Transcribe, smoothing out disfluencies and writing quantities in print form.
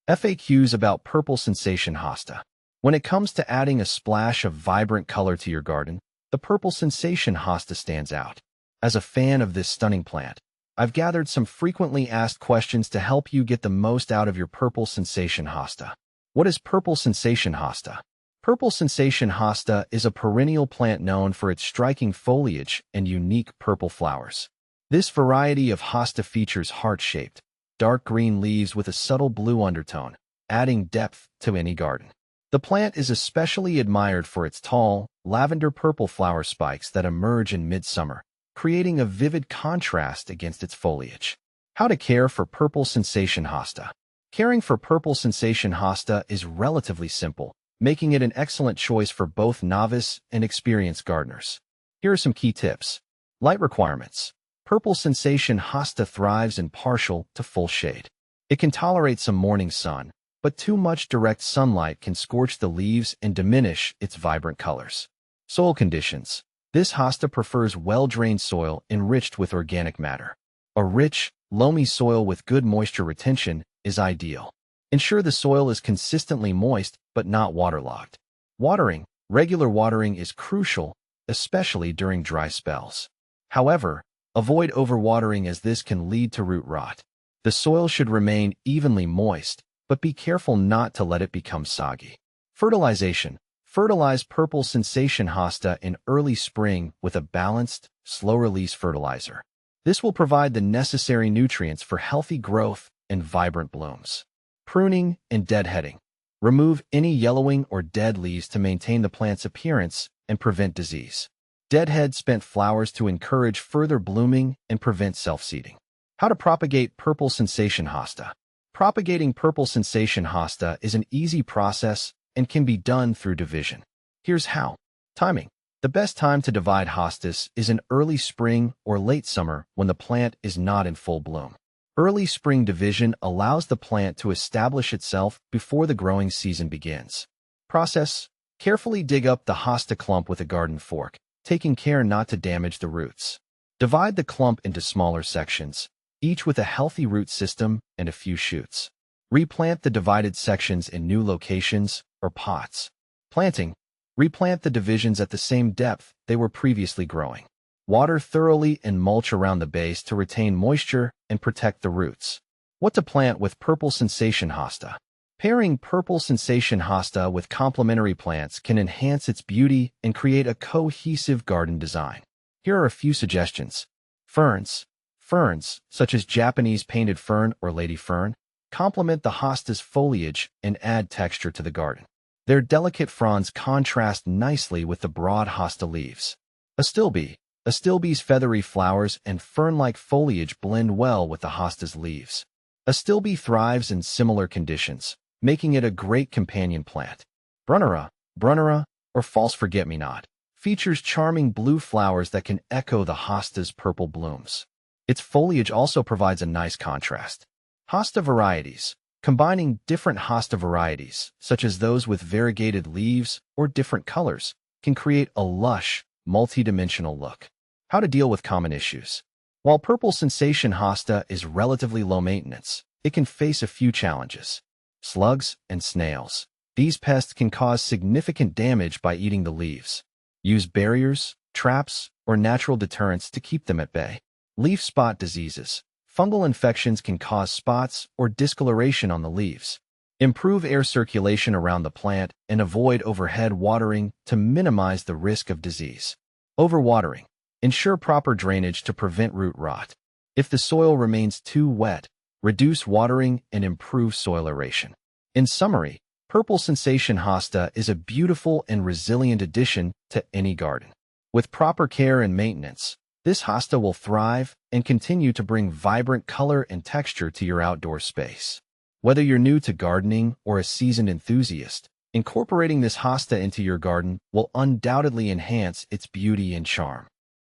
FAQs about Purple Sensation Hosta. When it comes to adding a splash of vibrant color to your garden, the Purple Sensation Hosta stands out. As a fan of this stunning plant, I've gathered some frequently asked questions to help you get the most out of your Purple Sensation Hosta. What is Purple Sensation Hosta? Purple Sensation Hosta is a perennial plant known for its striking foliage and unique purple flowers. This variety of hosta features heart-shaped, dark green leaves with a subtle blue undertone, adding depth to any garden. The plant is especially admired for its tall, lavender-purple flower spikes that emerge in midsummer, creating a vivid contrast against its foliage. How to care for Purple Sensation Hosta. Caring for Purple Sensation Hosta is relatively simple, making it an excellent choice for both novice and experienced gardeners. Here are some key tips. Light requirements. Purple Sensation Hosta thrives in partial to full shade. It can tolerate some morning sun, but too much direct sunlight can scorch the leaves and diminish its vibrant colors. Soil conditions. This hosta prefers well-drained soil enriched with organic matter. A rich, loamy soil with good moisture retention is ideal. Ensure the soil is consistently moist but not waterlogged. Watering. Regular watering is crucial, especially during dry spells. However, avoid overwatering as this can lead to root rot. The soil should remain evenly moist, but be careful not to let it become soggy. Fertilization. Fertilize Purple Sensation Hosta in early spring with a balanced, slow-release fertilizer. This will provide the necessary nutrients for healthy growth and vibrant blooms. Pruning and deadheading. Remove any yellowing or dead leaves to maintain the plant's appearance and prevent disease. Deadhead spent flowers to encourage further blooming and prevent self-seeding. How to propagate Purple Sensation Hosta. Propagating Purple Sensation Hosta is an easy process and can be done through division. Here's how. Timing. The best time to divide hostas is in early spring or late summer when the plant is not in full bloom. Early spring division allows the plant to establish itself before the growing season begins. Process. Carefully dig up the hosta clump with a garden fork, taking care not to damage the roots. Divide the clump into smaller sections, each with a healthy root system and a few shoots. Replant the divided sections in new locations or pots. Planting. Replant the divisions at the same depth they were previously growing. Water thoroughly and mulch around the base to retain moisture and protect the roots. What to plant with Purple Sensation Hosta. Pairing Purple Sensation Hosta with complementary plants can enhance its beauty and create a cohesive garden design. Here are a few suggestions. Ferns. Ferns, such as Japanese painted fern or lady fern, complement the hosta's foliage and add texture to the garden. Their delicate fronds contrast nicely with the broad hosta leaves. Astilbe. Astilbe's feathery flowers and fern-like foliage blend well with the hosta's leaves. Astilbe thrives in similar conditions, making it a great companion plant. Brunnera, or false forget-me-not, features charming blue flowers that can echo the hosta's purple blooms. Its foliage also provides a nice contrast. Hosta varieties. Combining different hosta varieties, such as those with variegated leaves or different colors, can create a lush, multi-dimensional look. How to deal with common issues. While Purple Sensation Hosta is relatively low maintenance, it can face a few challenges. Slugs and snails. These pests can cause significant damage by eating the leaves. Use barriers, traps, or natural deterrents to keep them at bay. Leaf spot diseases. Fungal infections can cause spots or discoloration on the leaves. Improve air circulation around the plant and avoid overhead watering to minimize the risk of disease. Overwatering. Ensure proper drainage to prevent root rot. If the soil remains too wet, reduce watering and improve soil aeration. In summary, Purple Sensation Hosta is a beautiful and resilient addition to any garden. With proper care and maintenance, this hosta will thrive and continue to bring vibrant color and texture to your outdoor space. Whether you're new to gardening or a seasoned enthusiast, incorporating this hosta into your garden will undoubtedly enhance its beauty and charm.